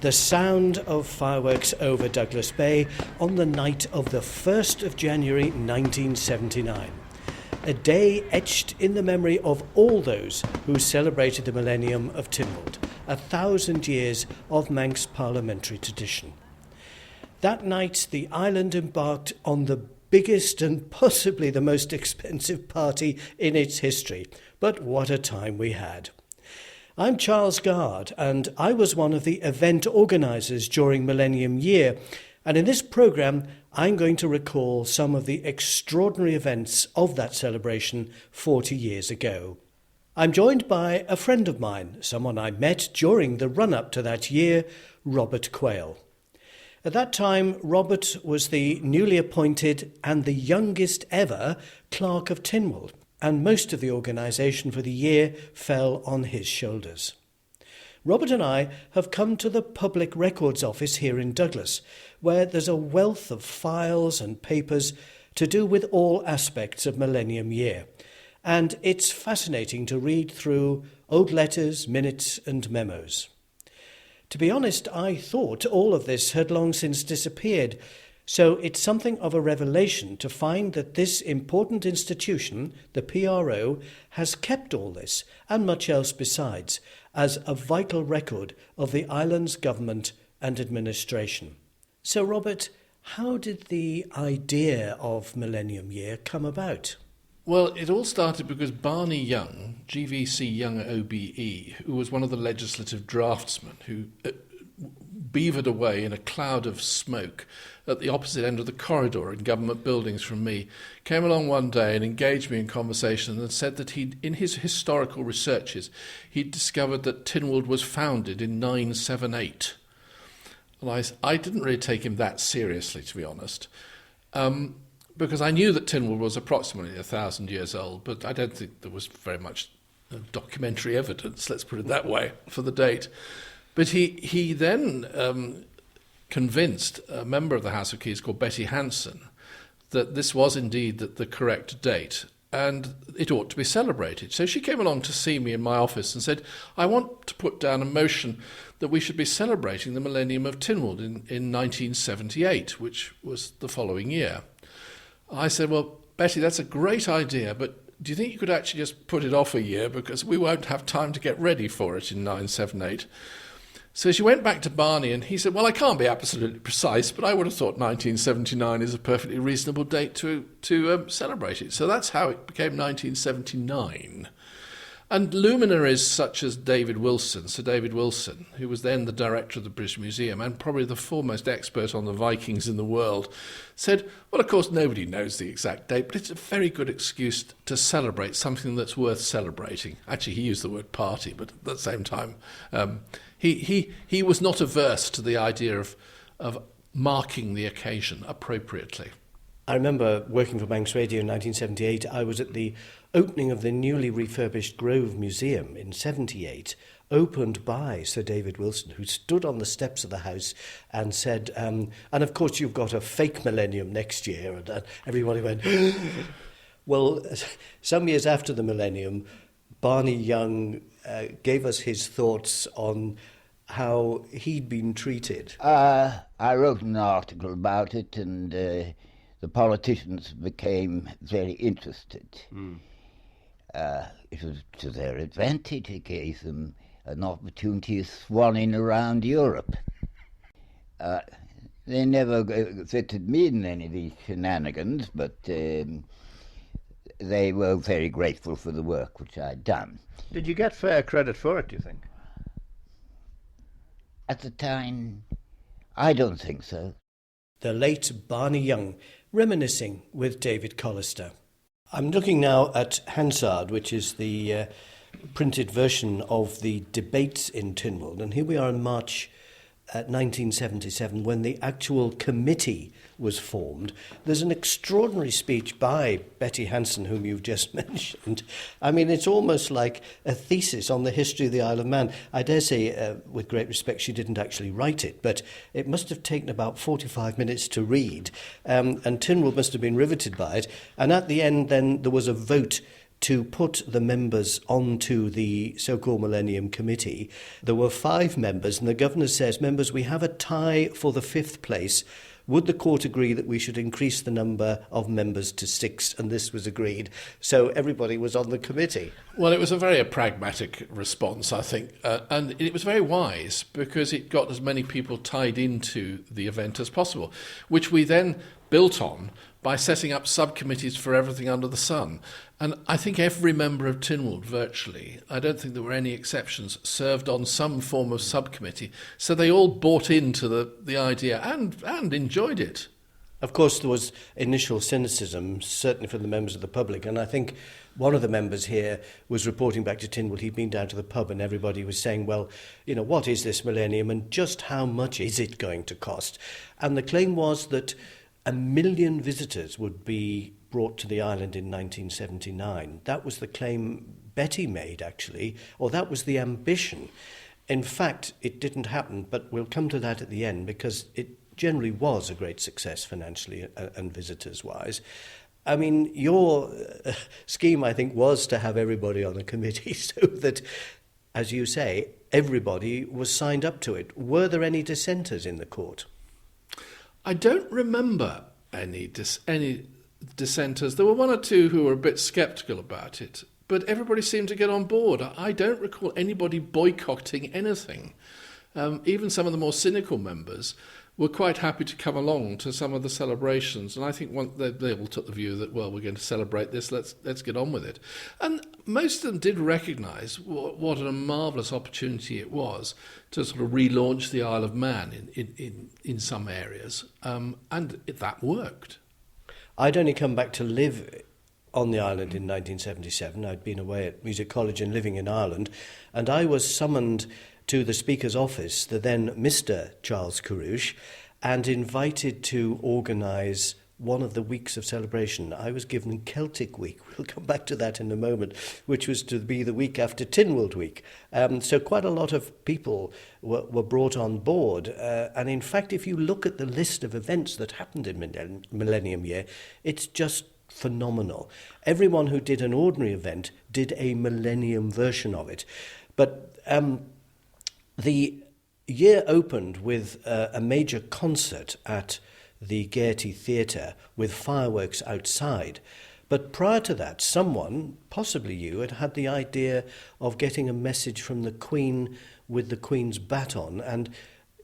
The sound of fireworks over Douglas Bay on the night of the 1st of January 1979. A day etched in the memory of all those who celebrated the Millennium of Tynwald, 1,000 years of Manx parliamentary tradition. That night, the island embarked on the biggest and possibly the most expensive party in its history. But what a time we had. I'm Charles Gard, and I was one of the event organisers during Millennium Year. And in this programme, I'm going to recall some of the extraordinary events of that celebration 40 years ago. I'm joined by a friend of mine, someone I met during the run-up to that year, Robert Quayle. At that time, Robert was the newly appointed and the youngest ever Clerk of Tynwald, and most of the organisation for the year fell on his shoulders. Robert and I have come to the Public Records Office here in Douglas, where there's a wealth of files and papers to do with all aspects of Millennium Year. And it's fascinating to read through old letters, minutes and memos. To be honest, I thought all of this had long since disappeared, so it's something of a revelation to find that this important institution, the PRO, has kept all this, and much else besides, as a vital record of the island's government and administration. So, Robert, how did the idea of Millennium Year come about? Well, it all started because Barney Young, GVC Young OBE, who was one of the legislative draftsmen who beavered away in a cloud of smoke at the opposite end of the corridor in government buildings from me, came along one day and engaged me in conversation and said that in his historical researches, he'd discovered that Tynwald was founded in 978. And I didn't really take him that seriously, to be honest. Because I knew that Tynwald was approximately 1,000 years old, but I don't think there was very much documentary evidence, let's put it that way, for the date. But he then convinced a member of the House of Keys called Betty Hanson that this was indeed the correct date and it ought to be celebrated. So she came along to see me in my office and said, I want to put down a motion that we should be celebrating the Millennium of Tynwald in 1978, which was the following year. I said, well, Betty, that's a great idea, but do you think you could actually just put it off a year because we won't have time to get ready for it in 978? So she went back to Barney and he said, well, I can't be absolutely precise, but I would have thought 1979 is a perfectly reasonable date to celebrate it. So that's how it became 1979. And luminaries such as David Wilson, Sir David Wilson, who was then the director of the British Museum and probably the foremost expert on the Vikings in the world, said, well, of course, nobody knows the exact date, but it's a very good excuse to celebrate something that's worth celebrating. Actually, he used the word party, but at the same time, he was not averse to the idea of marking the occasion appropriately. I remember working for Manx Radio in 1978. I was at the opening of the newly refurbished Grove Museum in 78, opened by Sir David Wilson, who stood on the steps of the house and said, and of course you've got a fake millennium next year. And everybody went, well, some years after the millennium, Barney Young gave us his thoughts on how he'd been treated. I wrote an article about it, and the politicians became very interested. It was to their advantage. It gave them an opportunity of swanning around Europe. They never fitted me in any of these shenanigans, but they were very grateful for the work which I'd done. Did you get fair credit for it, do you think? At the time, I don't think so. The late Barney Young, reminiscing with David Collister. I'm looking now at Hansard, which is the printed version of the debates in Tynwald, and here we are in March 1977 when the actual committee was formed. There's an extraordinary speech by Betty Hanson, whom you've just mentioned. I mean, it's almost like a thesis on the history of the Isle of Man. I dare say, with great respect, she didn't actually write it, but it must have taken about 45 minutes to read, and Tynwald must have been riveted by it. And at the end, then, there was a vote to put the members onto the so-called Millennium Committee. There were 5 members, and the governor says, members, we have a tie for the 5th place. Would the court agree that we should increase the number of members to 6? And this was agreed. So everybody was on the committee. Well, it was a very pragmatic response, I think, and it was very wise because it got as many people tied into the event as possible, which we then built on by setting up subcommittees for everything under the sun. And I think every member of Tynwald, virtually, I don't think there were any exceptions, served on some form of subcommittee. So they all bought into the idea and enjoyed it. Of course, there was initial cynicism, certainly from the members of the public, and I think one of the members here was reporting back to Tynwald. He'd been down to the pub and everybody was saying, well, you know, what is this Millennium and just how much is it going to cost? And the claim was that 1 million visitors would be brought to the island in 1979. That was the claim Betty made, actually, or that was the ambition. In fact, it didn't happen, but we'll come to that at the end because it generally was a great success financially and visitors-wise. I mean, your scheme, I think, was to have everybody on a committee so that, as you say, everybody was signed up to it. Were there any dissenters in the court? I don't remember any dissenters. There were 1 or 2 who were a bit sceptical about it, but everybody seemed to get on board. I don't recall anybody boycotting anything. Even some of the more cynical members were quite happy to come along to some of the celebrations, and I think they all took the view that, well, we're going to celebrate this, let's get on with it. And most of them did recognise what a marvellous opportunity it was to sort of relaunch the Isle of Man in some areas, and that worked. I'd only come back to live on the island in 1977. I'd been away at Music College and living in Ireland, and I was summoned to the Speaker's office, the then Mr. Charles Carrouche, and invited to organise one of the weeks of celebration. I was given Celtic Week. We'll come back to that in a moment, which was to be the week after Tynwald Week. So quite a lot of people were brought on board. And in fact, if you look at the list of events that happened in Millennium Year, it's just phenomenal. Everyone who did an ordinary event did a Millennium version of it. But the year opened with a major concert at the Gaiety Theatre with fireworks outside. But prior to that, someone, possibly you, had had the idea of getting a message from the Queen with the Queen's baton. And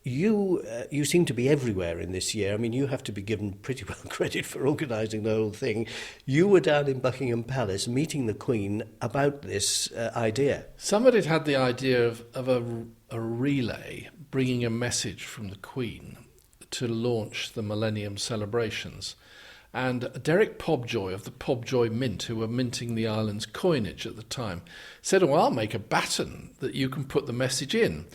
you seem to be everywhere in this year. I mean, you have to be given pretty well credit for organising the whole thing. You were down in Buckingham Palace meeting the Queen about this idea. Somebody had the idea of a relay bringing a message from the Queen to launch the Millennium celebrations. And Derek Pobjoy of the Pobjoy Mint, who were minting the island's coinage at the time, said, well, I'll make a baton that you can put the message in.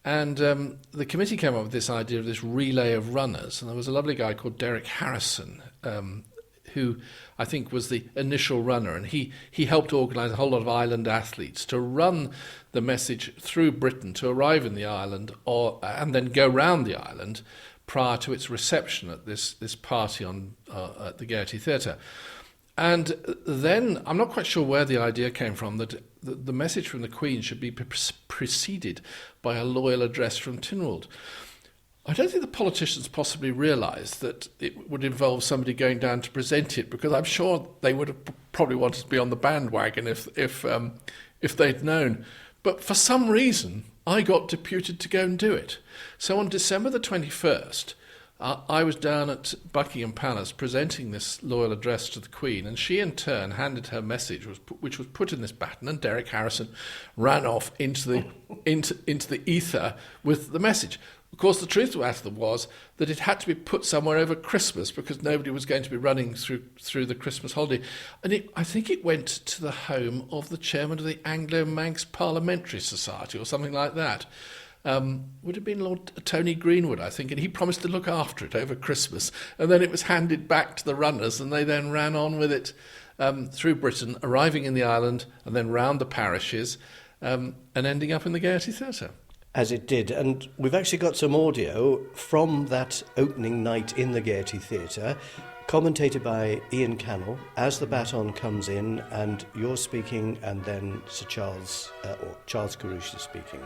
And the committee came up with this idea of this relay of runners. And there was a lovely guy called Derek Harrison, who I think was the initial runner. And he helped organise a whole lot of island athletes to run the message through Britain to arrive in the island and then go round the island prior to its reception at this party at the Gaiety Theatre. And then, I'm not quite sure where the idea came from, that the message from the Queen should be preceded by a loyal address from Tynwald. I don't think the politicians possibly realised that it would involve somebody going down to present it, because I'm sure they would have probably wanted to be on the bandwagon if they'd known. But for some reason, I got deputed to go and do it. So on December the 21st, I was down at Buckingham Palace presenting this loyal address to the Queen, and she in turn handed her message, which was put in this baton, and Derek Harrison ran off into the ether with the message. Of course, the truth of the matter was that it had to be put somewhere over Christmas because nobody was going to be running through the Christmas holiday. And I think it went to the home of the chairman of the Anglo-Manx Parliamentary Society or something like that. Would have been Lord Tony Greenwood, I think, and he promised to look after it over Christmas. And then it was handed back to the runners, and they then ran on with it through Britain, arriving in the island and then round the parishes and ending up in the Gaiety Theatre. As it did, and we've actually got some audio from that opening night in the Gaiety Theatre. commentated by Ian Cannell, as the baton comes in and you're speaking and then Sir Charles, or Charles Carouche is speaking.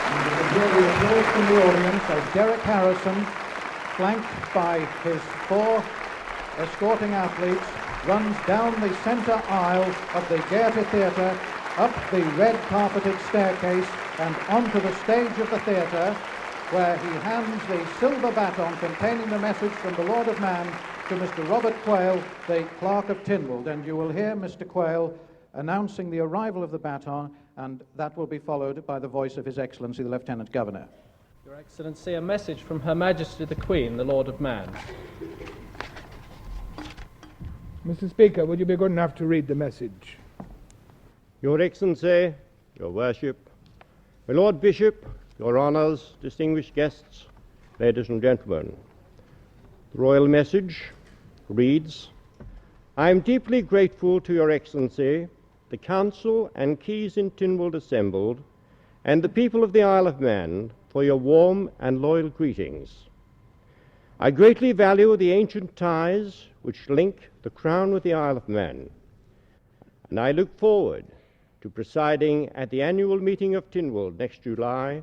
And you can hear the applause from the audience as Derek Harrison, flanked by his 4 escorting athletes, runs down the centre aisle of the Gaiety Theatre, up the red carpeted staircase and onto the stage of the theatre, where he hands the silver baton containing the message from the Lord of Man to Mr. Robert Quayle, the Clerk of Tynwald. And you will hear Mr. Quayle announcing the arrival of the baton, and that will be followed by the voice of His Excellency the Lieutenant Governor. Your Excellency, a message from Her Majesty the Queen, the Lord of Man. Mr. Speaker, would you be good enough to read the message? Your Excellency, Your Worship, my Lord Bishop, Your Honours, distinguished guests, ladies and gentlemen. The royal message reads, I am deeply grateful to Your Excellency, the Council and Keys in Tynwald assembled, and the people of the Isle of Man for your warm and loyal greetings. I greatly value the ancient ties which link the Crown with the Isle of Man, and I look forward to presiding at the annual meeting of Tynwald next July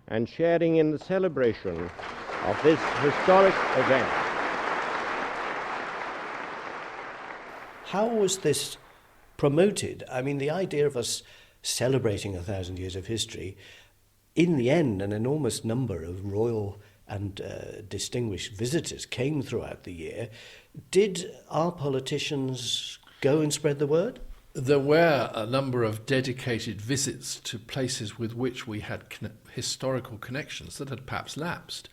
and sharing in the celebration of this historic event. How was this promoted? I mean, the idea of us celebrating 1,000 years of history, in the end, an enormous number of royal and distinguished visitors came throughout the year. Did our politicians go and spread the word? There were a number of dedicated visits to places with which we had historical connections that had perhaps lapsed.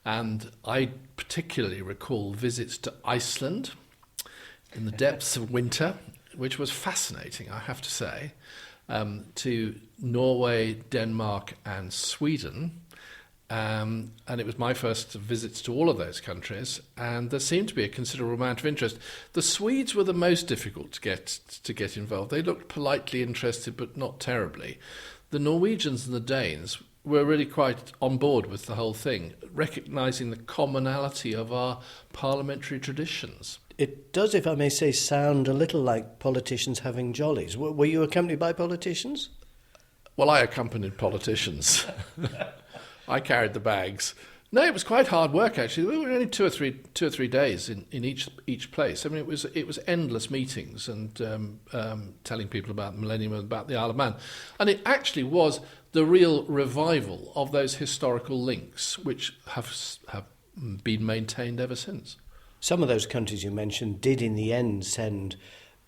And I particularly recall visits to Iceland in the depths of winter, which was fascinating, I have to say, to Norway, Denmark and Sweden. And it was my first visits to all of those countries, and there seemed to be a considerable amount of interest. The Swedes were the most difficult to get involved. They looked politely interested, but not terribly. The Norwegians and the Danes were really quite on board with the whole thing, recognising the commonality of our parliamentary traditions. It does, if I may say, sound a little like politicians having jollies. Were you accompanied by politicians? Well, I accompanied politicians. I carried the bags. No, it was quite hard work, actually. We were only two or three days in each place. I mean, it was endless meetings and telling people about the Millennium and about the Isle of Man. And it actually was the real revival of those historical links, which have been maintained ever since. Some of those countries you mentioned did in the end send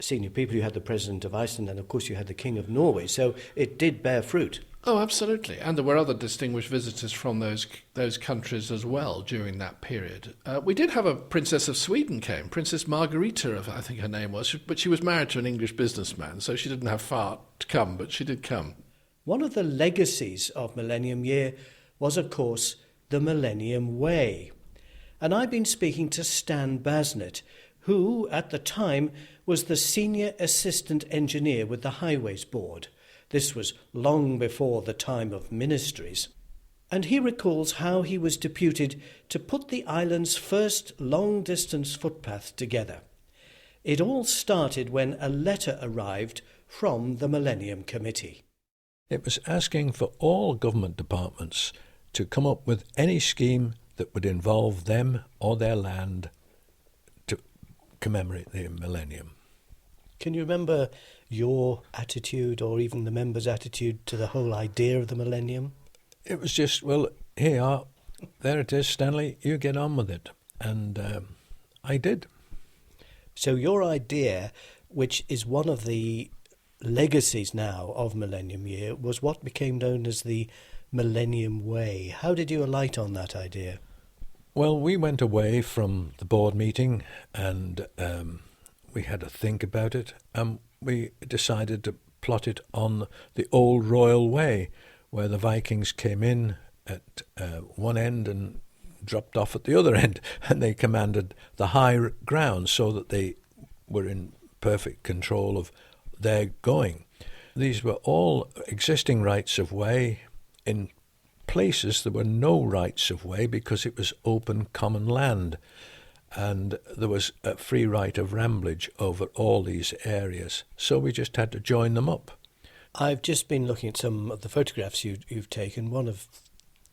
senior people. You had the President of Iceland and, of course, you had the King of Norway. So it did bear fruit. Oh, absolutely. And there were other distinguished visitors from those countries as well during that period. We did have a Princess of Sweden came, Princess Margarita, I think her name was, but she was married to an English businessman, so she didn't have far to come, but she did come. One of the legacies of Millennium Year was, of course, the Millennium Way. And I've been speaking to Stan Basnett, who, at the time, was the Senior Assistant Engineer with the Highways Board. This was long before the time of ministries. And he recalls how he was deputed to put the island's first long-distance footpath together. It all started when a letter arrived from the Millennium Committee. It was asking for all government departments to come up with any scheme that would involve them or their land to commemorate the millennium. Can you remember your attitude or even the members' attitude to the whole idea of the millennium? It was just, well, here you are, there it is, Stanley, you get on with it. And I did. So your idea, which is one of the legacies now of Millennium Year, was what became known as the Millennium Way. How did you alight on that idea? Well, we went away from the board meeting and we had to think about it, and we decided to plot it on the old royal way, where the Vikings came in at one end and dropped off at the other end, and they commanded the high ground so that they were in perfect control of their going. these were all existing rights of way. In places there were no rights of way because it was open common land, and there was a free right of ramblage over all these areas. So we just had to join them up. I've just been looking at some of the photographs you've taken, one of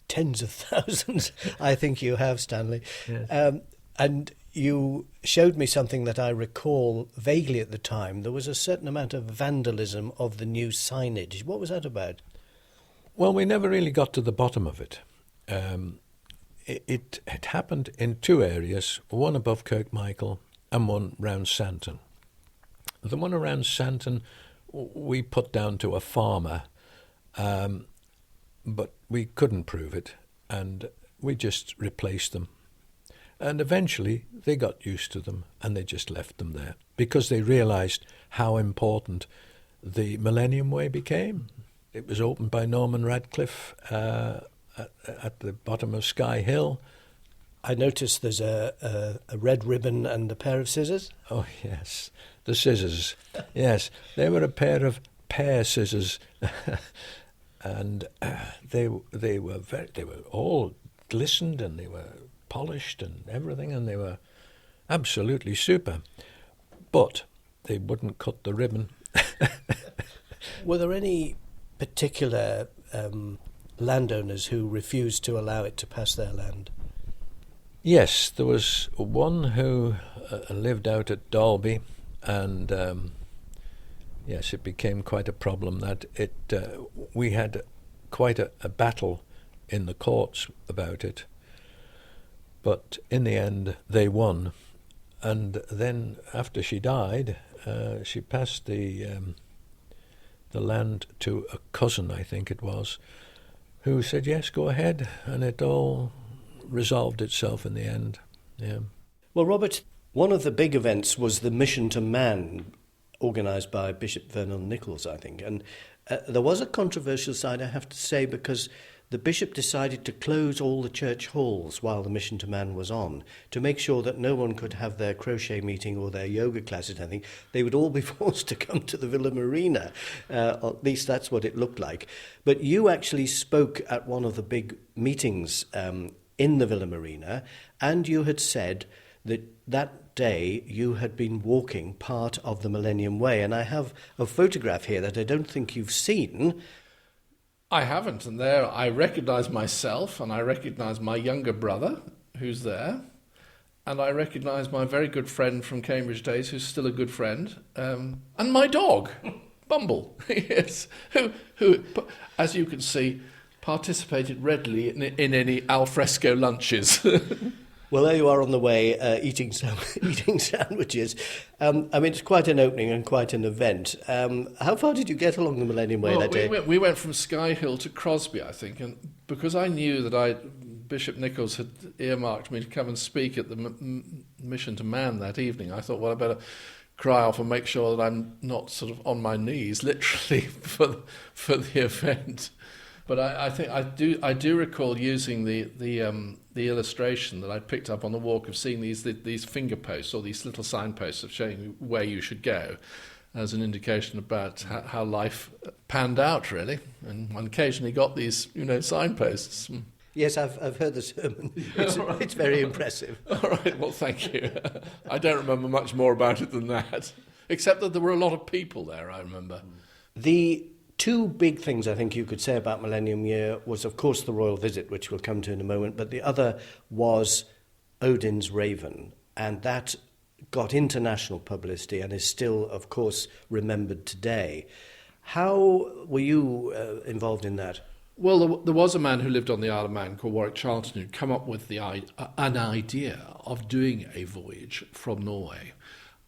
tens of thousands, I think you have, Stanley. Yes. And you showed me something that I recall vaguely at the time. There was a certain amount of vandalism of the new signage. What was that about? Well, we never really got to the bottom of it. It happened in two areas, one above Kirkmichael and one round Santon. The one around Santon we put down to a farmer, but we couldn't prove it, and we just replaced them. And eventually they got used to them and they just left them there because they realised how important the Millennium Way became. It was opened by Norman Radcliffe at the bottom of Sky Hill. I noticed there's a red ribbon and a pair of scissors. Oh, yes, the scissors. Yes, they were a pair of pear scissors. And they were all glistened and they were polished and everything, and they were absolutely super. But they wouldn't cut the ribbon. Were there any particular landowners who refused to allow it to pass their land? Yes, there was one who lived out at Dalby, and yes, it became quite a problem. That we had quite a battle in the courts about it, but in the end they won. And then after she died, she passed the land to a cousin, I think it was, who said yes, go ahead, and it all resolved itself in the end. Yeah. Well, Robert, one of the big events was the Mission to Man, organised by Bishop Vernon Nichols, I think. And there was a controversial side, I have to say, because the bishop decided to close all the church halls while the Mission to Man was on, to make sure that no one could have their crochet meeting or their yoga classes. I think they would all be forced to come to the Villa Marina. At least that's what it looked like. But you actually spoke at one of the big meetings in the Villa Marina, and you had said that day you had been walking part of the Millennium Way. And I have a photograph here that I don't think you've seen. I haven't, and there I recognise myself, and I recognise my younger brother, who's there, and I recognise my very good friend from Cambridge days, who's still a good friend, and my dog, Bumble, yes, who, as you can see, participated readily in any alfresco lunches. Well, there you are on the way, eating sandwiches. I mean, it's quite an opening and quite an event. How far did you get along the Millennium Way that day? We went from Sky Hill to Crosby, I think, and because I knew that Bishop Nichols had earmarked me to come and speak at the Mission to Man that evening, I thought, well, I better cry off and make sure that I'm not sort of on my knees, literally, for the event. But I think I do recall using the illustration that I picked up on the walk of seeing these finger posts or these little signposts of showing you where you should go, as an indication about how life panned out, really. And one occasionally got these, signposts. Yes, I've heard the sermon. It's very impressive. All right, well, thank you. I don't remember much more about it than that, except that there were a lot of people there, I remember. The two big things I think you could say about Millennium Year was, of course, the royal visit, which we'll come to in a moment, but the other was Odin's Raven, and that got international publicity and is still, of course, remembered today. How were you involved in that? Well, there was a man who lived on the Isle of Man called Warwick Charlton who'd come up with an idea of doing a voyage from Norway.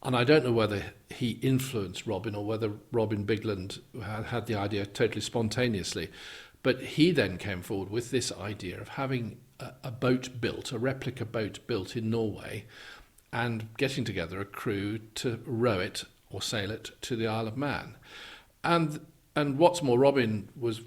And I don't know whether he influenced Robin or whether Robin Bigland had the idea totally spontaneously. But he then came forward with this idea of having a boat built, a replica boat built in Norway, and getting together a crew to row it or sail it to the Isle of Man. And what's more, Robin was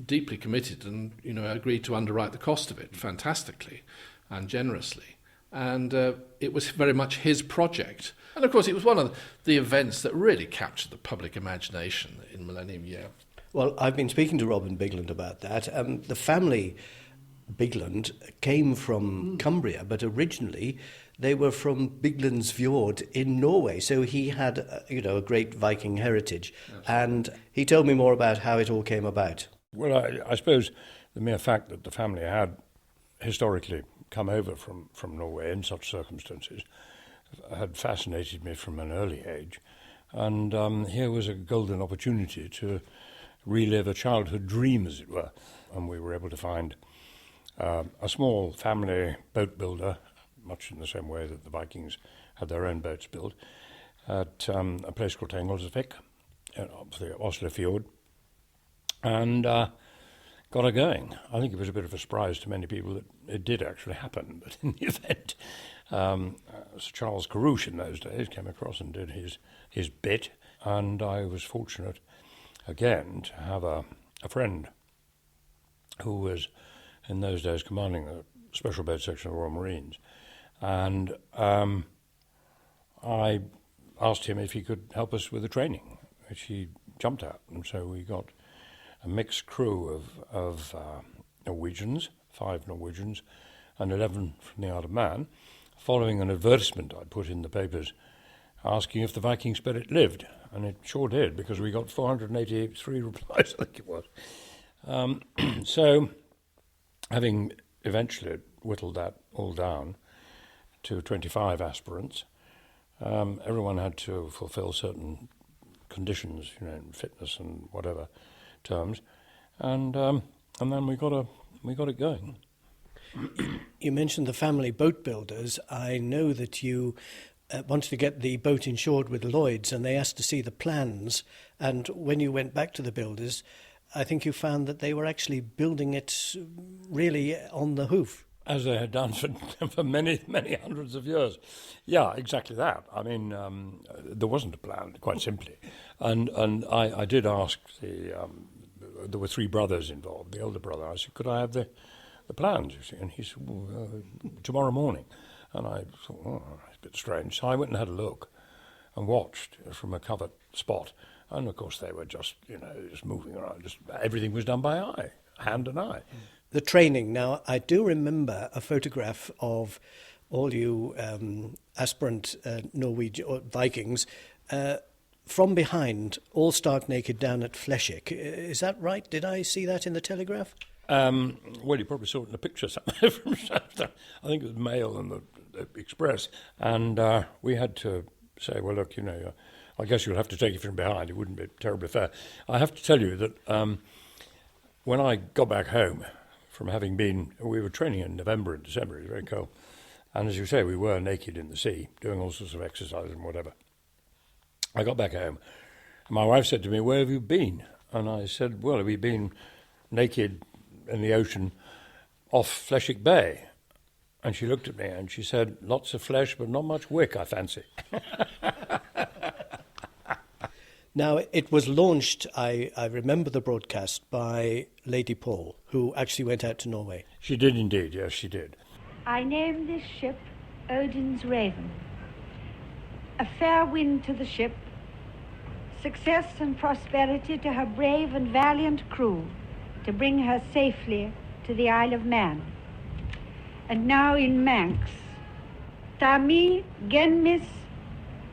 deeply committed and agreed to underwrite the cost of it fantastically and generously. and it was very much his project. And of course, it was one of the events that really captured the public imagination in Millennium Year. Well, I've been speaking to Robin Bigland about that. The family Bigland came from Cumbria, but originally they were from Biglandsfjord in Norway. So he had, a great Viking heritage. And he told me more about how it all came about. Well, I suppose the mere fact that the family had historically come over from Norway in such circumstances had fascinated me from an early age. And here was a golden opportunity to relive a childhood dream, as it were. And we were able to find a small family boat builder, much in the same way that the Vikings had their own boats built, at a place called Tynwald off the Oslo Fjord, and got her going. I think it was a bit of a surprise to many people that it did actually happen, but in the event, Sir Charles Carouche in those days came across and did his bit, and I was fortunate again to have a friend who was in those days commanding the Special Boat Section of the Royal Marines, and I asked him if he could help us with the training, which he jumped at, and so we got a mixed crew of Norwegians, 5 Norwegians, and 11 from the Isle of Man, following an advertisement I put in the papers asking if the Viking spirit lived, and it sure did, because we got 483 replies, I think it was. So, having eventually whittled that all down to 25 aspirants, everyone had to fulfill certain conditions, in fitness and whatever terms, and then we got it going. You mentioned the family boat builders. I know that you wanted to get the boat insured with Lloyd's, and they asked to see the plans. And when you went back to the builders, I think you found that they were actually building it really on the hoof. As they had done for many, many hundreds of years. Yeah, exactly that. I mean, there wasn't a plan, quite simply. And I did ask there were 3 brothers involved, the elder brother. I said, could I have the plans, you see? And he said, tomorrow morning. And I thought, it's a bit strange. So I went and had a look and watched from a covered spot. And, of course, they were just moving around. Everything was done by eye, hand and eye. The training. Now, I do remember a photograph of all you aspirant Norwegian or Vikings from behind, all stark naked down at Flesvig. Is that right? Did I see that in the Telegraph? Well, you probably saw it in the picture somewhere from South. I think it was Mail and the Express. And we had to say, well, look, I guess you'll have to take it from behind. It wouldn't be terribly fair. I have to tell you that when I got back home from having been, we were training in November and December, it was very cold. And as you say, we were naked in the sea, doing all sorts of exercises and whatever. I got back home, and my wife said to me, where have you been? And I said, well, we've been naked in the ocean off Flesvig Bay. And she looked at me and she said, lots of flesh, but not much wick, I fancy. Now, it was launched, I remember the broadcast, by Lady Paul, who actually went out to Norway. She did indeed, yes, she did. I named this ship Odin's Raven. A fair wind to the ship, success and prosperity to her brave and valiant crew, to bring her safely to the Isle of Man. And now in Manx, Tami Genmis,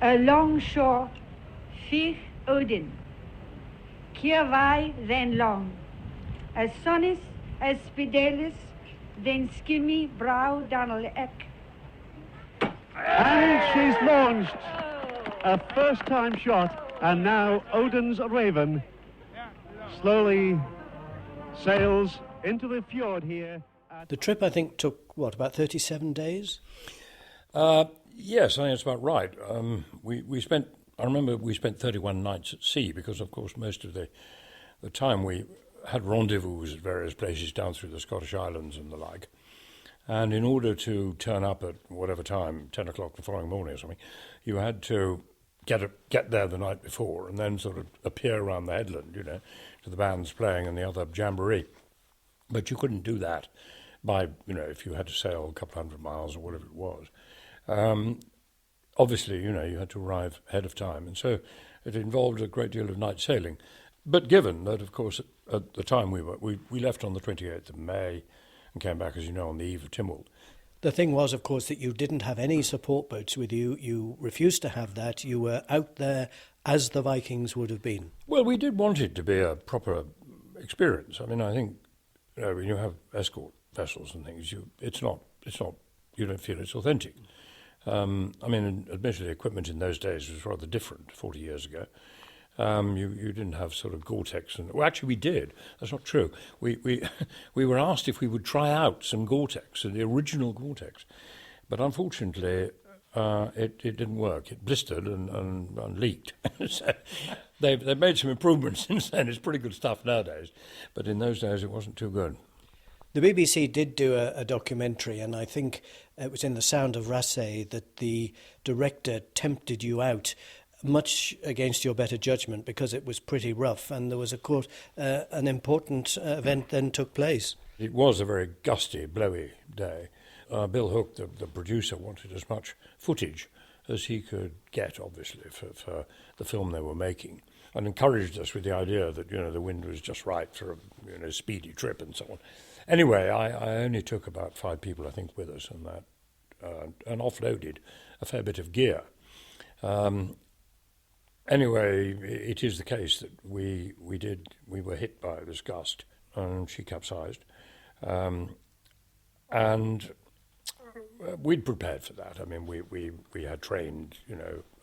a longshore, Fich Odin, Kirvai then long, as sonnis as Spidelis, then skimmy brow Donald Eck. And she's launched a first-time shot, and now Odin's Raven slowly sails into the fjord here. The trip, I think, took, about 37 days? Yes, I think it's about right. I remember we spent 31 nights at sea because, of course, most of the time we had rendezvous at various places down through the Scottish Islands and the like. And in order to turn up at whatever time, 10 o'clock the following morning or something, you had to get there the night before and then sort of appear around the headland, to the bands playing and the other jamboree. But you couldn't do that by, if you had to sail a couple hundred miles or whatever it was. Obviously, you had to arrive ahead of time, and so it involved a great deal of night sailing. But given that, of course, at the time we left on the 28th of May and came back, as you know, on the eve of Tynwald. The thing was, of course, that you didn't have any support boats with you. You refused to have that. You were out there as the Vikings would have been. Well, we did want it to be a proper experience. I mean, I think when you have escort vessels and things, it's not. You don't feel it's authentic. I mean, admittedly, equipment in those days was rather different 40 years ago. You didn't have sort of Gore-Tex. Well, actually, we did. That's not true. We were asked if we would try out some Gore-Tex, the original Gore-Tex. But unfortunately, it didn't work. It blistered and leaked. So they've made some improvements since then. It's pretty good stuff nowadays. But in those days, it wasn't too good. The BBC did do a documentary, and I think it was in The Sound of Rasay that the director tempted you out, much against your better judgment, because it was pretty rough, and there was, of course, an important event then took place. It was a very gusty, blowy day. Bill Hook, the producer, wanted as much footage as he could get, obviously, for the film they were making, and encouraged us with the idea that, the wind was just right for a speedy trip and so on. Anyway, I only took about 5 people, I think, with us, and that and offloaded a fair bit of gear. Anyway, it is the case that we were hit by this gust, and she capsized, and we'd prepared for that. I mean, we had trained,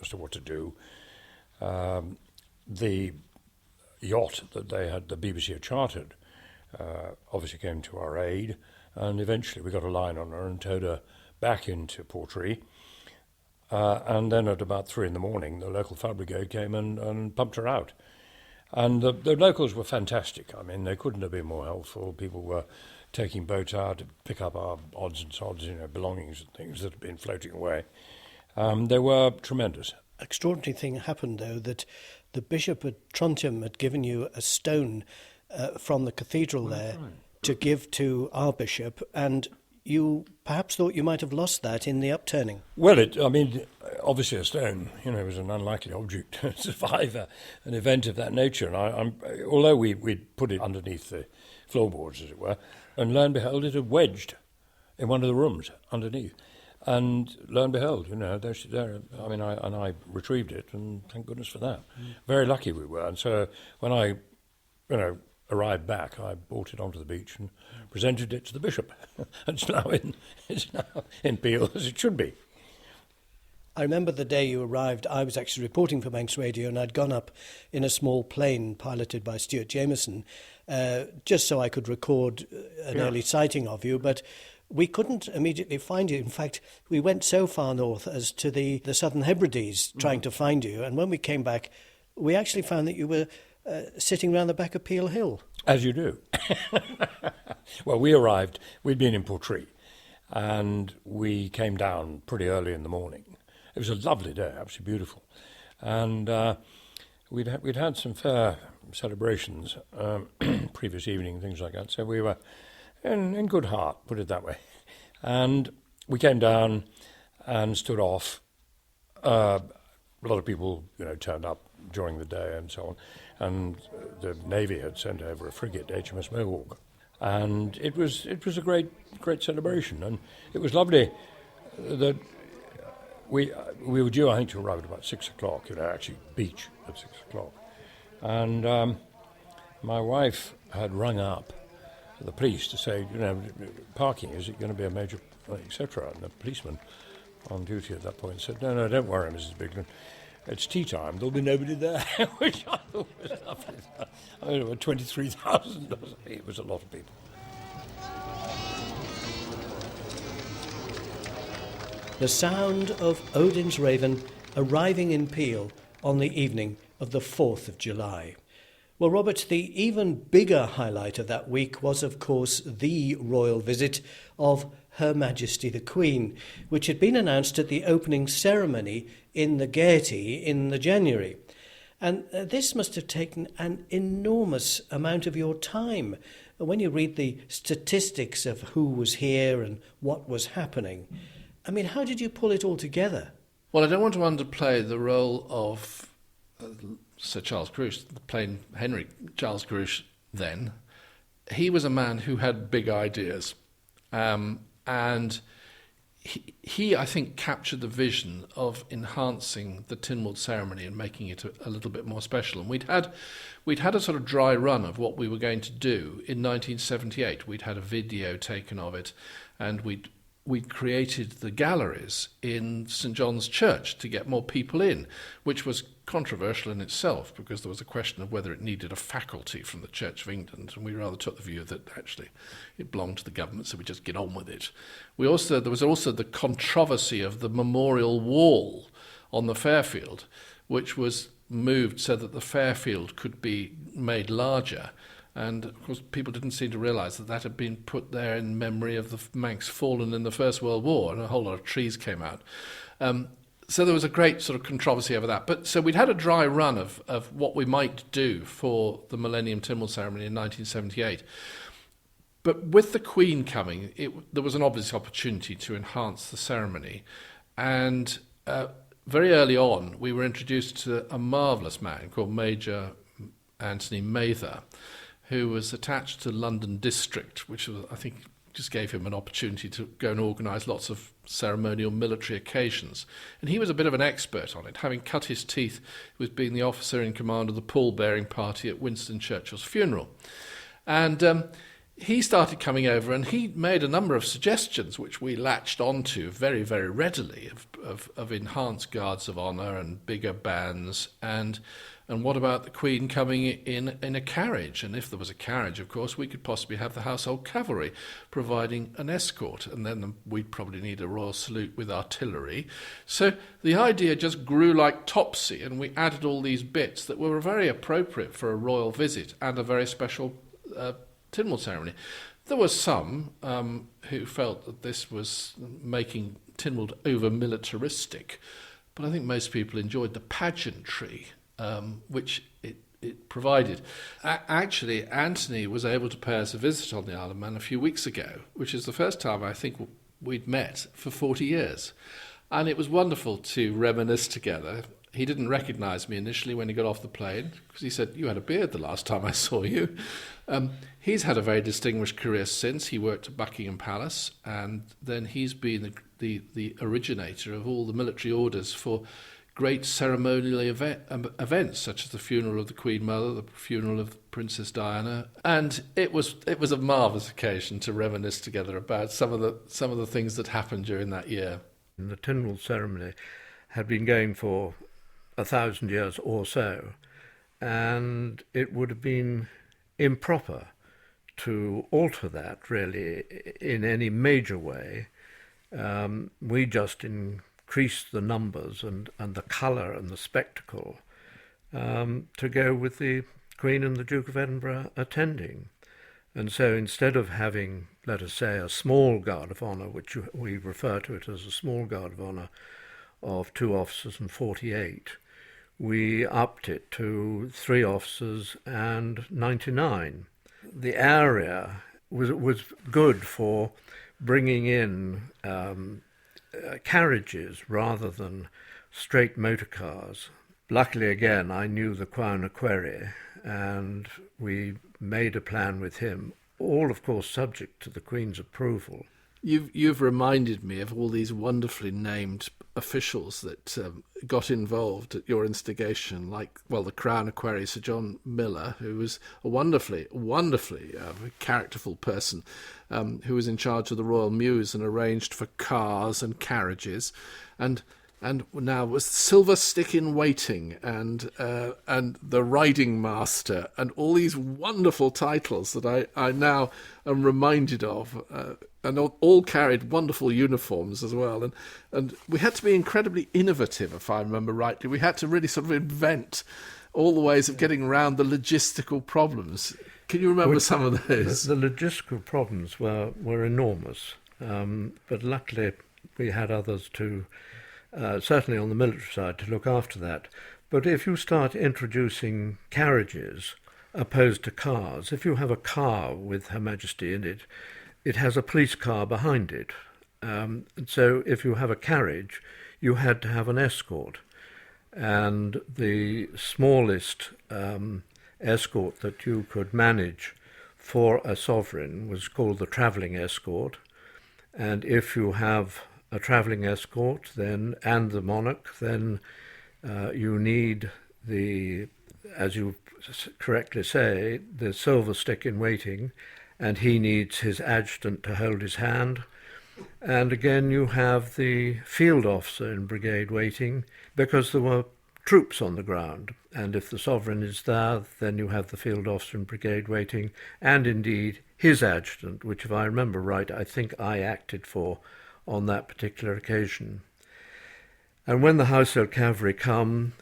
as to what to do. The yacht that the BBC had chartered obviously came to our aid, and eventually we got a line on her and towed her back into Portree. And then at about 3 in the morning, the local fire brigade came and pumped her out. And the locals were fantastic. I mean, they couldn't have been more helpful. People were taking boats out to pick up our odds and sods, belongings and things that had been floating away. They were tremendous. Extraordinary thing happened, though, that the Bishop at Trondheim had given you a stone from the cathedral there to give to our bishop, and you perhaps thought you might have lost that in the upturning. Well, obviously a stone, was an unlikely object to survive an event of that nature. And although we'd put it underneath the floorboards, as it were, and lo and behold, it had wedged in one of the rooms underneath. And lo and behold, there she there. I mean, I retrieved it, and thank goodness for that. Very lucky we were. And so when I, arrived back, I brought it onto the beach and presented it to the bishop. It's now in Peel, as it should be. I remember the day you arrived, I was actually reporting for Manx Radio, and I'd gone up in a small plane piloted by Stuart Jameson, just so I could record an early sighting of you, but we couldn't immediately find you. In fact, we went so far north as to the Southern Hebrides trying to find you, and when we came back, we actually found that you were sitting round the back of Peel Hill. As you do. Well, we arrived, we'd been in Portree, and we came down pretty early in the morning. It was a lovely day, absolutely beautiful. And we'd had some fair celebrations previous evening, things like that, so we were in good heart, put it that way. And we came down and stood off. A lot of people, turned up during the day and so on. And the Navy had sent over a frigate, HMS Mohawk. And it was a great celebration. And it was lovely that we were due, I think, to arrive at about 6 o'clock, actually beach at 6 o'clock. And my wife had rung up the police to say, parking, is it going to be a major, etc. And the policeman on duty at that point said, no, don't worry, Mrs. Bigland. It's tea time, there'll be nobody there, which I thought was lovely. I mean, it was 23,000 or something. It was a lot of people. The sound of Odin's Raven arriving in Peel on the evening of the 4th of July. Well, Robert, the even bigger highlight of that week was, of course, the royal visit of Her Majesty the Queen, which had been announced at the opening ceremony in the Gaiety in the January. And this must have taken an enormous amount of your time. When you read the statistics of who was here and what was happening, I mean, how did you pull it all together? Well, I don't want to underplay the role of Sir Charles Carouche, the plain Henry Charles Carouche then. He was a man who had big ideas, and he, I think, captured the vision of enhancing the Tynwald ceremony and making it a little bit more special. And we'd had a sort of dry run of what we were going to do in 1978. We'd had a video taken of it, and we'd created the galleries in St John's Church to get more people in, which was controversial in itself because there was a question of whether it needed a faculty from the Church of England, and we rather took the view that actually it belonged to the government, so we just get on with it. There was also the controversy of the memorial wall on the Fairfield, which was moved so that the Fairfield could be made larger. And, of course, people didn't seem to realise that had been put there in memory of the Manx fallen in the First World War, and a whole lot of trees came out. So there was a great sort of controversy over that. But so we'd had a dry run of what we might do for the Millennium Tynwald ceremony in 1978. But with the Queen coming, there was an obvious opportunity to enhance the ceremony. And very early on, we were introduced to a marvellous man called Major Anthony Mather, who was attached to London District, which was, I think, just gave him an opportunity to go and organise lots of ceremonial military occasions. And he was a bit of an expert on it, having cut his teeth with being the officer in command of the pall-bearing party at Winston Churchill's funeral. And he started coming over, and he made a number of suggestions which we latched onto very, very readily, of enhanced guards of honour and bigger bands, and what about the Queen coming in a carriage? And if there was a carriage, of course, we could possibly have the household cavalry providing an escort, and then we'd probably need a royal salute with artillery. So the idea just grew like topsy, and we added all these bits that were very appropriate for a royal visit and a very special Tynwald ceremony. There were some who felt that this was making Tynwald over-militaristic, but I think most people enjoyed the pageantry which it provided. Actually, Anthony was able to pay us a visit on the Isle of Man a few weeks ago, which is the first time I think we'd met for 40 years. And it was wonderful to reminisce together. He didn't recognise me initially when he got off the plane, because he said, "You had a beard the last time I saw you." He's had a very distinguished career since. He worked at Buckingham Palace, and then he's been the originator of all the military orders for great ceremonial events, such as the funeral of the Queen Mother, the funeral of Princess Diana, and it was a marvellous occasion to reminisce together about some of the things that happened during that year. The Tynwald ceremony had been going for 1,000 years or so, and it would have been improper to alter that really in any major way. We just increased the numbers and the colour and the spectacle to go with the Queen and the Duke of Edinburgh attending. And so instead of having, let us say, a small guard of honour, which we refer to it as a small guard of honour of 2 officers and 48, we upped it to 3 officers and 99. The area was good for bringing in carriages rather than straight motor cars. Luckily, again, I knew the Crown Equerry, and we made a plan with him, all, of course, subject to the Queen's approval. You've reminded me of all these wonderfully named officials that got involved at your instigation, like, well, the Crown Equerry, Sir John Miller, who was a wonderfully characterful person, who was in charge of the Royal Mews and arranged for cars and carriages, and now was Silver Stick in Waiting and the Riding Master, and all these wonderful titles that I now am reminded of, and all carried wonderful uniforms as well. And we had to be incredibly innovative, if I remember rightly. We had to really sort of invent all the ways of getting around the logistical problems. Can you remember some of those? The logistical problems were enormous, but luckily we had others to, certainly on the military side, to look after that. But if you start introducing carriages opposed to cars, if you have a car with Her Majesty in it, it has a police car behind it. So if you have a carriage, you had to have an escort. And the smallest escort that you could manage for a sovereign was called the travelling escort. And if you have a travelling escort then and the monarch, then you need the, as you correctly say, the silver stick in waiting, and he needs his adjutant to hold his hand. And again you have the field officer in brigade waiting, because there were troops on the ground, and if the sovereign is there, then you have the field officer in brigade waiting, and indeed his adjutant, which, if I remember right, I think I acted for on that particular occasion. And when the Household Cavalry come,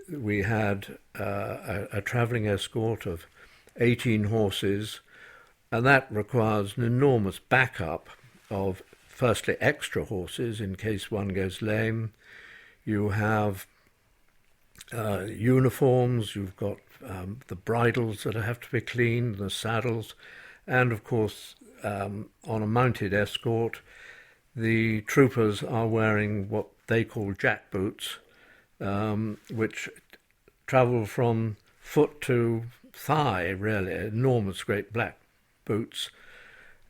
we had a travelling escort of 18 horses, and that requires an enormous backup of, firstly, extra horses in case one goes lame. You have uniforms, you've got the bridles that have to be cleaned, the saddles, and of course, on a mounted escort, the troopers are wearing what they call jackboots, which travel from foot to thigh, really, enormous great black boots,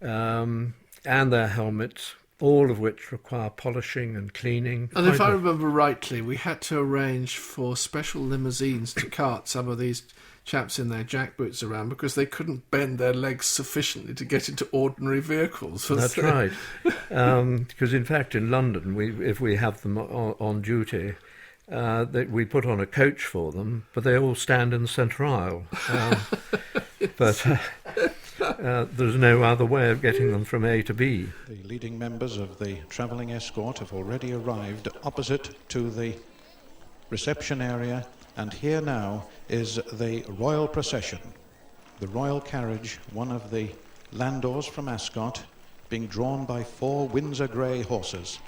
and their helmets, all of which require polishing and cleaning. And if I remember rightly, we had to arrange for special limousines to cart some of these chaps in their jackboots around because they couldn't bend their legs sufficiently to get into ordinary vehicles. That's right. Because in fact in London, if we have them on duty, we put on a coach for them, but they all stand in the centre aisle. But there's no other way of getting them from A to B. The leading members of the travelling escort have already arrived opposite to the reception area, and here now is the royal procession. The royal carriage, one of the landors from Ascot, being drawn by 4 Windsor grey horses.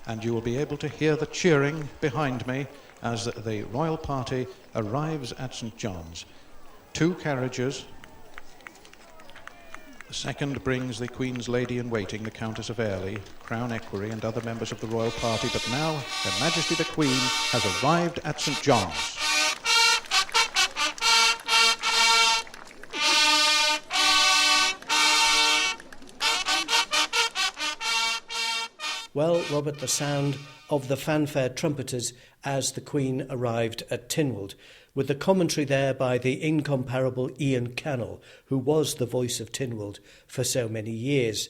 And you will be able to hear the cheering behind me as the royal party arrives at St John's. 2 carriages. The second brings the Queen's Lady-in-Waiting, the Countess of Airlie, Crown Equerry and other members of the royal party, but now Her Majesty the Queen has arrived at St John's. Well, Robert, the sound of the fanfare trumpeters as the Queen arrived at Tynwald, with the commentary there by the incomparable Ian Cannell, who was the voice of Tynwald for so many years.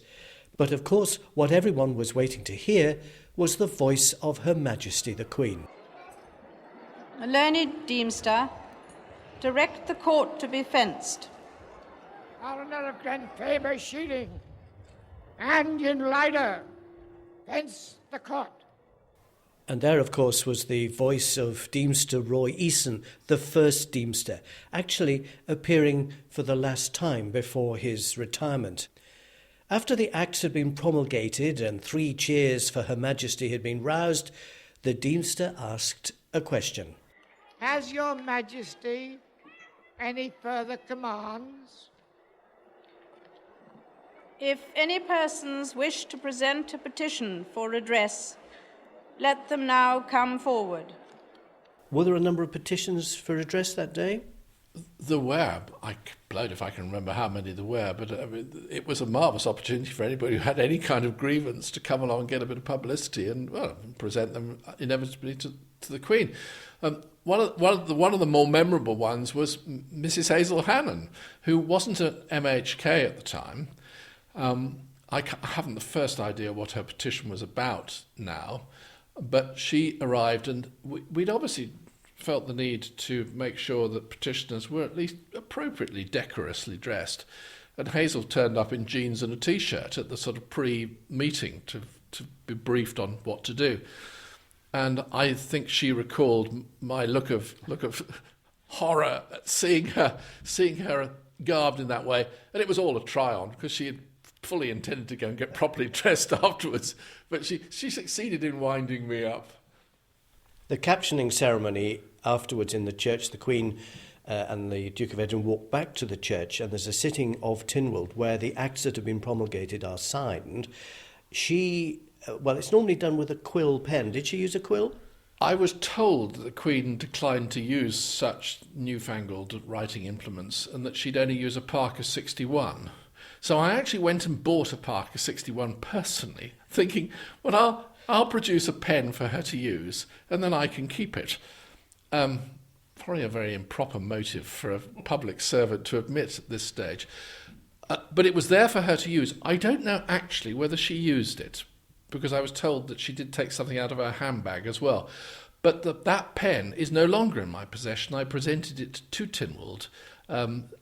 But of course, what everyone was waiting to hear was the voice of Her Majesty the Queen. Learned Deemster, direct the court to be fenced. Coroner of Grand Faber Sheeting and in Lider, fence the court. And there, of course, was the voice of Deemster Roy Eason, the first Deemster, actually appearing for the last time before his retirement. After the Acts had been promulgated and 3 cheers for Her Majesty had been roused, the Deemster asked a question. Has Your Majesty any further commands? If any persons wish to present a petition for redress, let them now come forward. Were there a number of petitions for redress that day? There were. Blowed if I can remember how many there were, but it was a marvellous opportunity for anybody who had any kind of grievance to come along and get a bit of publicity and present them inevitably to the Queen. One of the more memorable ones was Mrs. Hazel Hannon, who wasn't at MHK at the time. I haven't the first idea what her petition was about now, but she arrived, and we'd obviously felt the need to make sure that petitioners were at least appropriately decorously dressed. And Hazel turned up in jeans and a T-shirt at the sort of pre-meeting to be briefed on what to do. And I think she recalled my look of horror at seeing her garbed in that way, and it was all a try-on because she had fully intended to go and get properly dressed afterwards, but she succeeded in winding me up. The captioning ceremony afterwards in the church, the Queen and the Duke of Edinburgh walk back to the church, and there's a sitting of Tynwald where the acts that have been promulgated are signed. It's normally done with a quill pen. Did she use a quill? I was told that the Queen declined to use such newfangled writing implements and that she'd only use a Parker 61. So I actually went and bought a Parker 61 personally, thinking, well, I'll produce a pen for her to use and then I can keep it. Probably a very improper motive for a public servant to admit at this stage. But it was there for her to use. I don't know actually whether she used it, because I was told that she did take something out of her handbag as well. But that pen is no longer in my possession. I presented it to Tynwald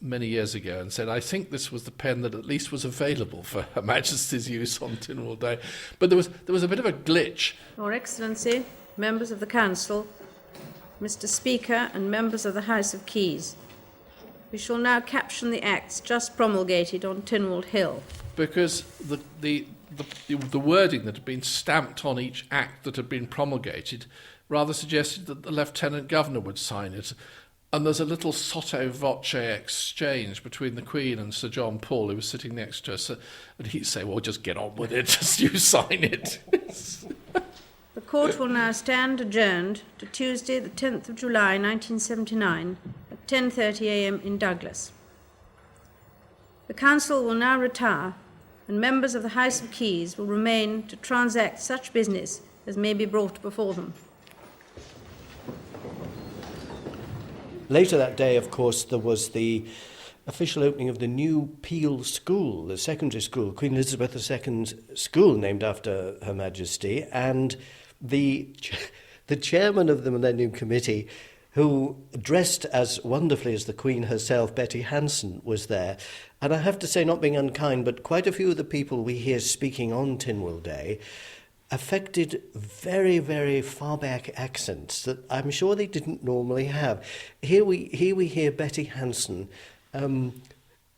many years ago and said, I think this was the pen that at least was available for Her Majesty's use on Tynwald Day. But there was a bit of a glitch. Your Excellency, members of the Council, Mr. Speaker and members of the House of Keys, we shall now caption the acts just promulgated on Tynwald Hill. Because the wording that had been stamped on each act that had been promulgated rather suggested that the Lieutenant Governor would sign it. And there's a little sotto voce exchange between the Queen and Sir John Paul, who was sitting next to us, and he'd say, well, just get on with it, just you sign it. The Court will now stand adjourned to Tuesday, the 10th of July, 1979, at 10:30 a.m. in Douglas. The Council will now retire, and members of the House of Keys will remain to transact such business as may be brought before them. Later that day, of course, there was the official opening of the new Peel School, the secondary school, Queen Elizabeth II's school, named after Her Majesty, and the chairman of the Millennium Committee, who dressed as wonderfully as the Queen herself, Betty Hanson, was there. And I have to say, not being unkind, but quite a few of the people we hear speaking on Tynwald Day affected very, very far back accents that I'm sure they didn't normally have. Here we hear Betty Hanson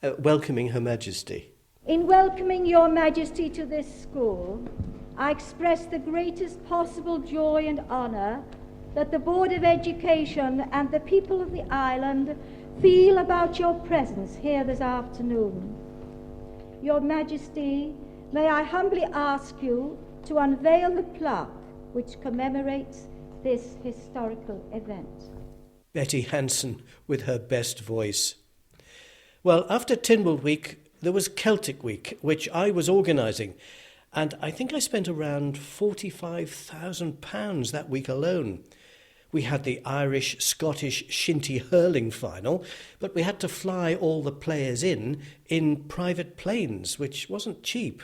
welcoming Her Majesty. In welcoming Your Majesty to this school, I express the greatest possible joy and honour that the Board of Education and the people of the island feel about your presence here this afternoon. Your Majesty, may I humbly ask you to unveil the plaque which commemorates this historical event. Betty Hanson with her best voice. Well, after Tynwald Week, there was Celtic Week, which I was organising, and I think I spent around £45,000 that week alone. We had the Irish-Scottish shinty hurling final, but we had to fly all the players in private planes, which wasn't cheap.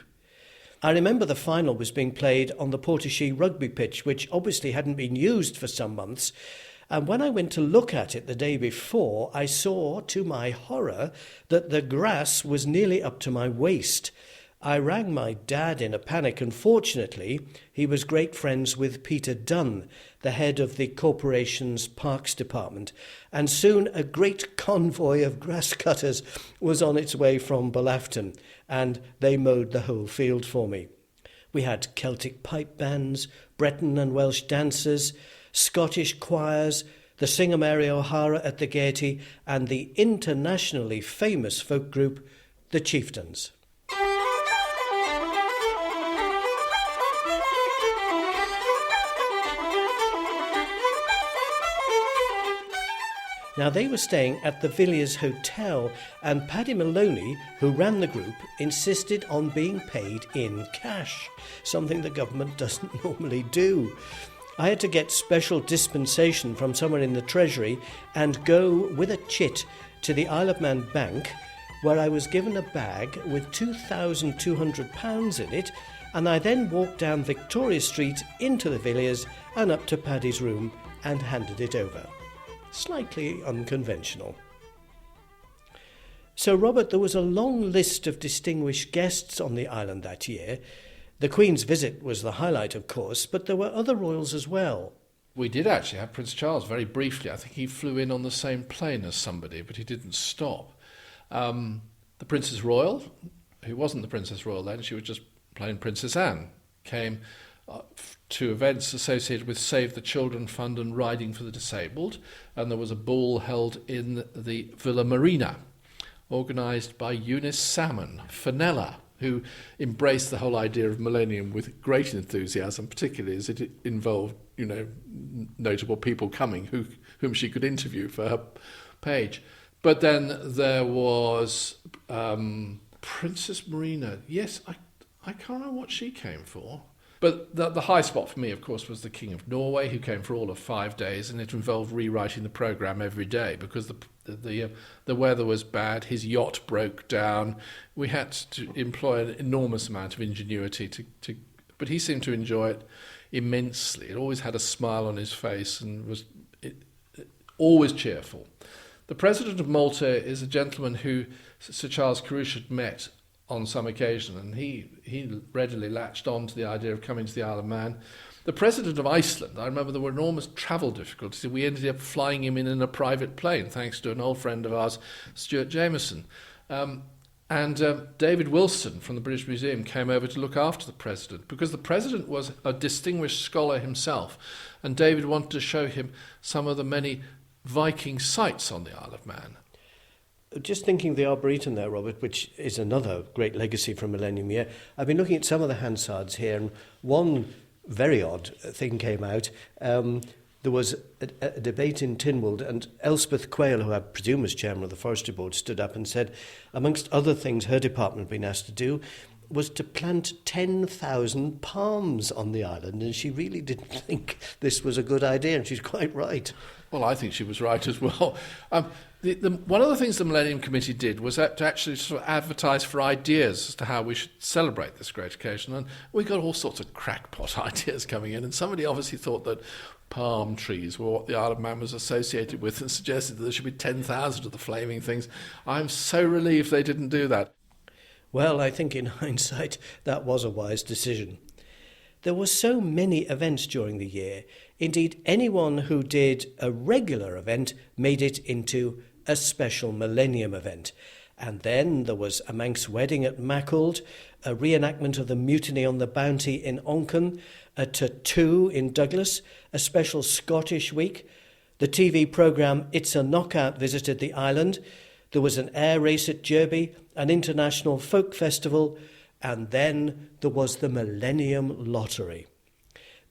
I remember the final was being played on the Portishead rugby pitch, which obviously hadn't been used for some months. And when I went to look at it the day before, I saw, to my horror, that the grass was nearly up to my waist. I rang my dad in a panic, and fortunately, he was great friends with Peter Dunn, the head of the corporation's parks department, and soon a great convoy of grass cutters was on its way from Belafton, and they mowed the whole field for me. We had Celtic pipe bands, Breton and Welsh dancers, Scottish choirs, the singer Mary O'Hara at the Gaiety, and the internationally famous folk group, the Chieftains. Now, they were staying at the Villiers Hotel, and Paddy Maloney, who ran the group, insisted on being paid in cash, something the government doesn't normally do. I had to get special dispensation from someone in the Treasury and go with a chit to the Isle of Man Bank, where I was given a bag with £2,200 in it, and I then walked down Victoria Street into the Villiers and up to Paddy's room and handed it over. Slightly unconventional. So, Robert, there was a long list of distinguished guests on the island that year. The Queen's visit was the highlight, of course, but there were other royals as well. We did actually have Prince Charles very briefly. I think he flew in on the same plane as somebody, but he didn't stop. The Princess Royal, who wasn't the Princess Royal then, she was just plain Princess Anne, came to events associated with Save the Children Fund and Riding for the Disabled, and there was a ball held in the Villa Marina, organised by Eunice Salmon, Fenella, who embraced the whole idea of Millennium with great enthusiasm, particularly as it involved, notable people coming whom she could interview for her page. But then there was Princess Marina. Yes, I can't remember what she came for. But the high spot for me, of course, was the King of Norway, who came for all of 5 days, and it involved rewriting the programme every day because the weather was bad, his yacht broke down. We had to employ an enormous amount of ingenuity but he seemed to enjoy it immensely. It always had a smile on his face and was always cheerful. The President of Malta is a gentleman who Sir Charles Carruthers had met on some occasion, and he readily latched on to the idea of coming to the Isle of Man. The President of Iceland, I remember there were enormous travel difficulties. We ended up flying him in a private plane, thanks to an old friend of ours, Stuart Jameson. And David Wilson from the British Museum came over to look after the President, because the President was a distinguished scholar himself, and David wanted to show him some of the many Viking sites on the Isle of Man. Just thinking of the Arboretum there, Robert, which is another great legacy from Millennium Year. I've been looking at some of the Hansards here, and one very odd thing came out. There was a debate in Tynwald, and Elspeth Quayle, who I presume was chairman of the Forestry Board, stood up and said, amongst other things her department had been asked to do, was to plant 10,000 palms on the island, and she really didn't think this was a good idea, and she's quite right. Well, I think she was right as well. One of the things the Millennium Committee did was to actually sort of advertise for ideas as to how we should celebrate this great occasion, and we got all sorts of crackpot ideas coming in, and somebody obviously thought that palm trees were what the Isle of Man was associated with and suggested that there should be 10,000 of the flaming things. I'm so relieved they didn't do that. Well, I think in hindsight that was a wise decision. There were so many events during the year. Indeed, anyone who did a regular event made it into a special Millennium event. And then there was a Manx wedding at Mackhold, a reenactment of the mutiny on the Bounty in Onchan, a tattoo in Douglas, a special Scottish week. The TV programme It's a Knockout visited the island. There was an air race at Derby, an international folk festival, and then there was the Millennium Lottery.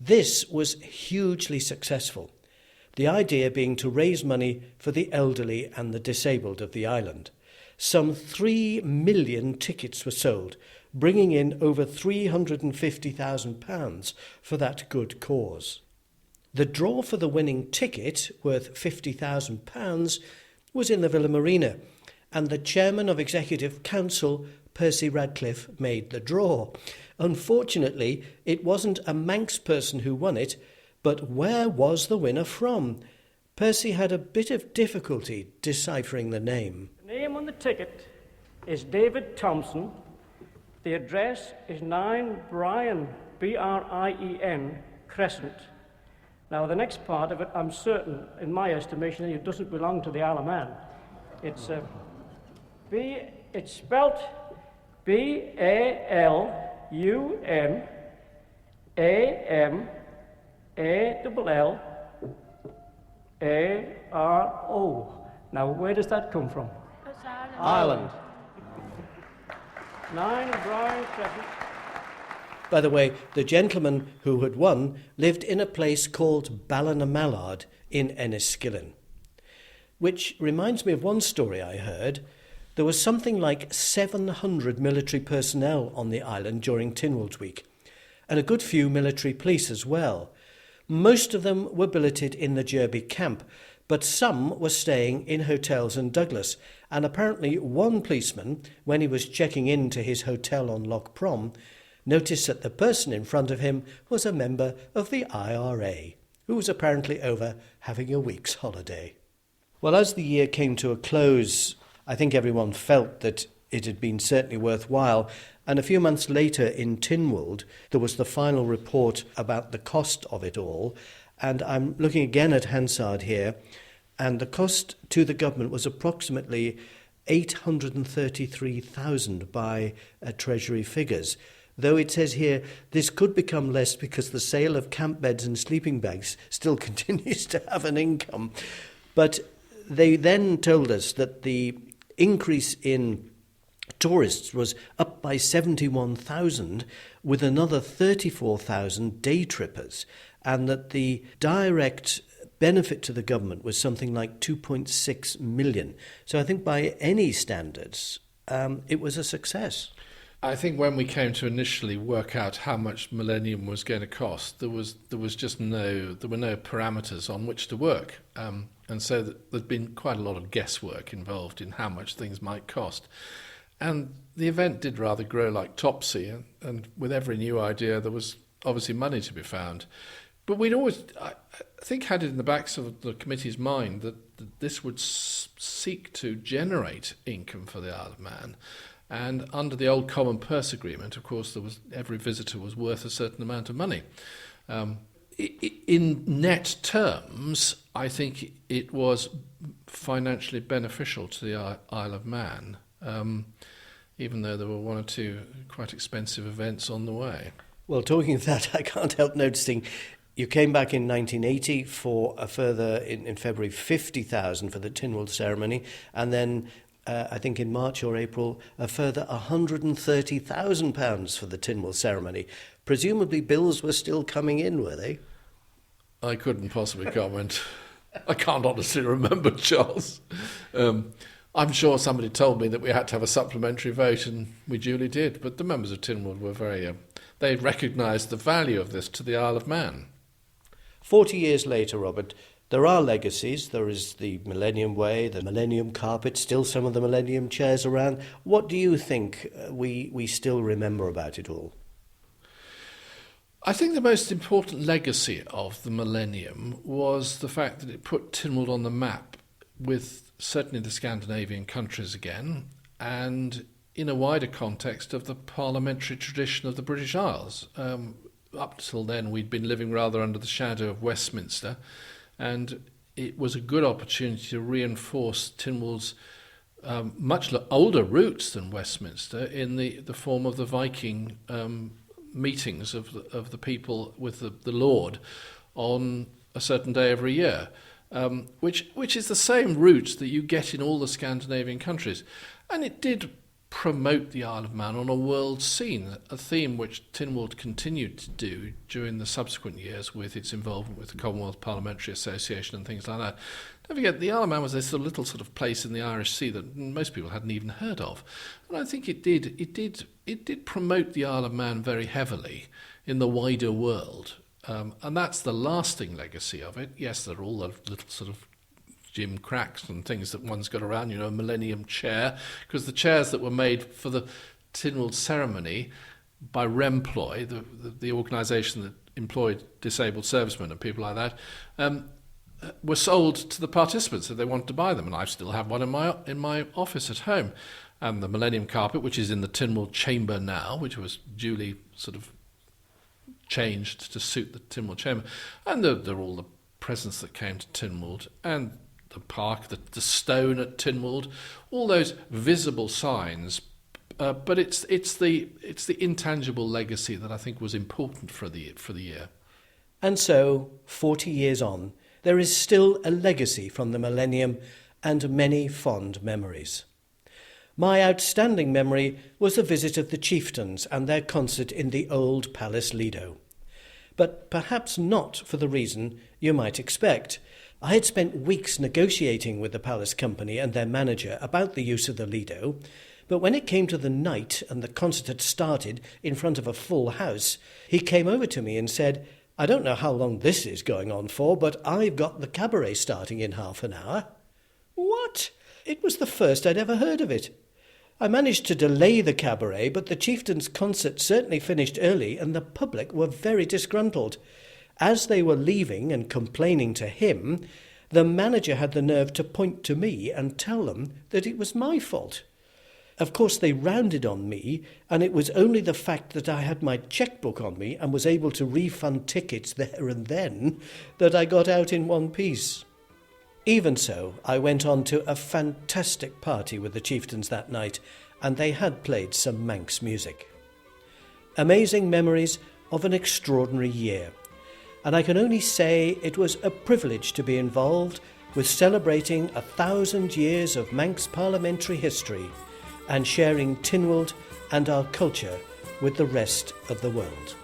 This was hugely successful, the idea being to raise money for the elderly and the disabled of the island. Some 3 million tickets were sold, bringing in over £350,000 for that good cause. The draw for the winning ticket, worth £50,000, was in the Villa Marina, and the chairman of Executive Council, Percy Radcliffe, made the draw. Unfortunately, it wasn't a Manx person who won it, but where was the winner from? Percy had a bit of difficulty deciphering the name. The name on the ticket is David Thompson. The address is 9 Brien, Brien, Crescent. Now, the next part of it, I'm certain, in my estimation, it doesn't belong to the Isle of Man. It's spelt BALUNALLARO. Now, where does that come from? Ireland. 9 Bryan Crescent. By the way, the gentleman who had won lived in a place called Ballinamallard in Enniskillen. Which reminds me of one story I heard. There was something like 700 military personnel on the island during Tynwald Week, and a good few military police as well. Most of them were billeted in the Derby camp, but some were staying in hotels in Douglas, and apparently one policeman, when he was checking into his hotel on Loch Prom, noticed that the person in front of him was a member of the IRA, who was apparently over having a week's holiday. Well, as the year came to a close, I think everyone felt that it had been certainly worthwhile, and a few months later in Tynwald, there was the final report about the cost of it all, and I'm looking again at Hansard here, and the cost to the government was approximately 833,000 by Treasury figures, though it says here this could become less because the sale of camp beds and sleeping bags still continues to have an income. But they then told us that the increase in tourists was up by 71,000, with another 34,000 day trippers, and that the direct benefit to the government was something like 2.6 million. So I think by any standards, it was a success. I think when we came to initially work out how much Millennium was going to cost, there were no parameters on which to work, and so there'd been quite a lot of guesswork involved in how much things might cost. And the event did rather grow like Topsy, and with every new idea there was obviously money to be found. But we'd always, I think, had it in the backs of the committee's mind that this would seek to generate income for the Isle of Man. And under the old Common Purse Agreement, of course, every visitor was worth a certain amount of money. In net terms, I think it was financially beneficial to the Isle of Man, even though there were one or two quite expensive events on the way. Well, talking of that, I can't help noticing you came back in 1980 for a further, in February, 50,000 for the Tynwald ceremony, and then I think in March or April, a further £130,000 for the Tynwald ceremony. Presumably bills were still coming in, were they? I couldn't possibly comment. I can't honestly remember, Charles. I'm sure somebody told me that we had to have a supplementary vote, and we duly did, but the members of Tynwald were very... they recognised the value of this to the Isle of Man. 40 years later, Robert, there are legacies. There is the Millennium Way, the Millennium Carpet, still some of the Millennium chairs around. What do you think we still remember about it all? I think the most important legacy of the Millennium was the fact that it put Tynwald on the map with certainly the Scandinavian countries again, and in a wider context of the parliamentary tradition of the British Isles. Up till then, we'd been living rather under the shadow of Westminster, and it was a good opportunity to reinforce Tynwald's much older roots than Westminster in the form of the Viking meetings of the people with the Lord on a certain day every year, which is the same route that you get in all the Scandinavian countries. And it did promote the Isle of Man on a world scene, a theme which Tynwald continued to do during the subsequent years with its involvement with the Commonwealth Parliamentary Association and things like that. Don't forget, the Isle of Man was this little sort of place in the Irish Sea that most people hadn't even heard of. And I think it did promote the Isle of Man very heavily in the wider world. And that's the lasting legacy of it. Yes, there are all the little sort of Jim cracks and things that one's got around, a Millennium chair, because the chairs that were made for the Tynwald ceremony by Remploy, the organisation that employed disabled servicemen and people like that, were sold to the participants if they wanted to buy them, and I still have one in my office at home. And the Millennium carpet, which is in the Tynwald chamber now, which was duly sort of changed to suit the Tynwald chamber, and there are all the presents that came to Tynwald, and the park, the stone at Tynwald, all those visible signs. But it's the intangible legacy that I think was important for the year. And so, 40 years on, there is still a legacy from the Millennium and many fond memories. My outstanding memory was the visit of the chieftains and their concert in the old Palace Lido. But perhaps not for the reason you might expect. I had spent weeks negotiating with the Palace Company and their manager about the use of the Lido, but when it came to the night and the concert had started in front of a full house, he came over to me and said, "I don't know how long this is going on for, but I've got the cabaret starting in half an hour." What? It was the first I'd ever heard of it. I managed to delay the cabaret, but the chieftain's concert certainly finished early and the public were very disgruntled. As they were leaving and complaining to him, the manager had the nerve to point to me and tell them that it was my fault. Of course, they rounded on me, and it was only the fact that I had my chequebook on me and was able to refund tickets there and then that I got out in one piece. Even so, I went on to a fantastic party with the chieftains that night, and they had played some Manx music. Amazing memories of an extraordinary year. And I can only say it was a privilege to be involved with celebrating 1,000 years of Manx parliamentary history and sharing Tynwald and our culture with the rest of the world.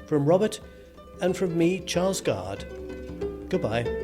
From Robert and from me, Charles Gard, goodbye.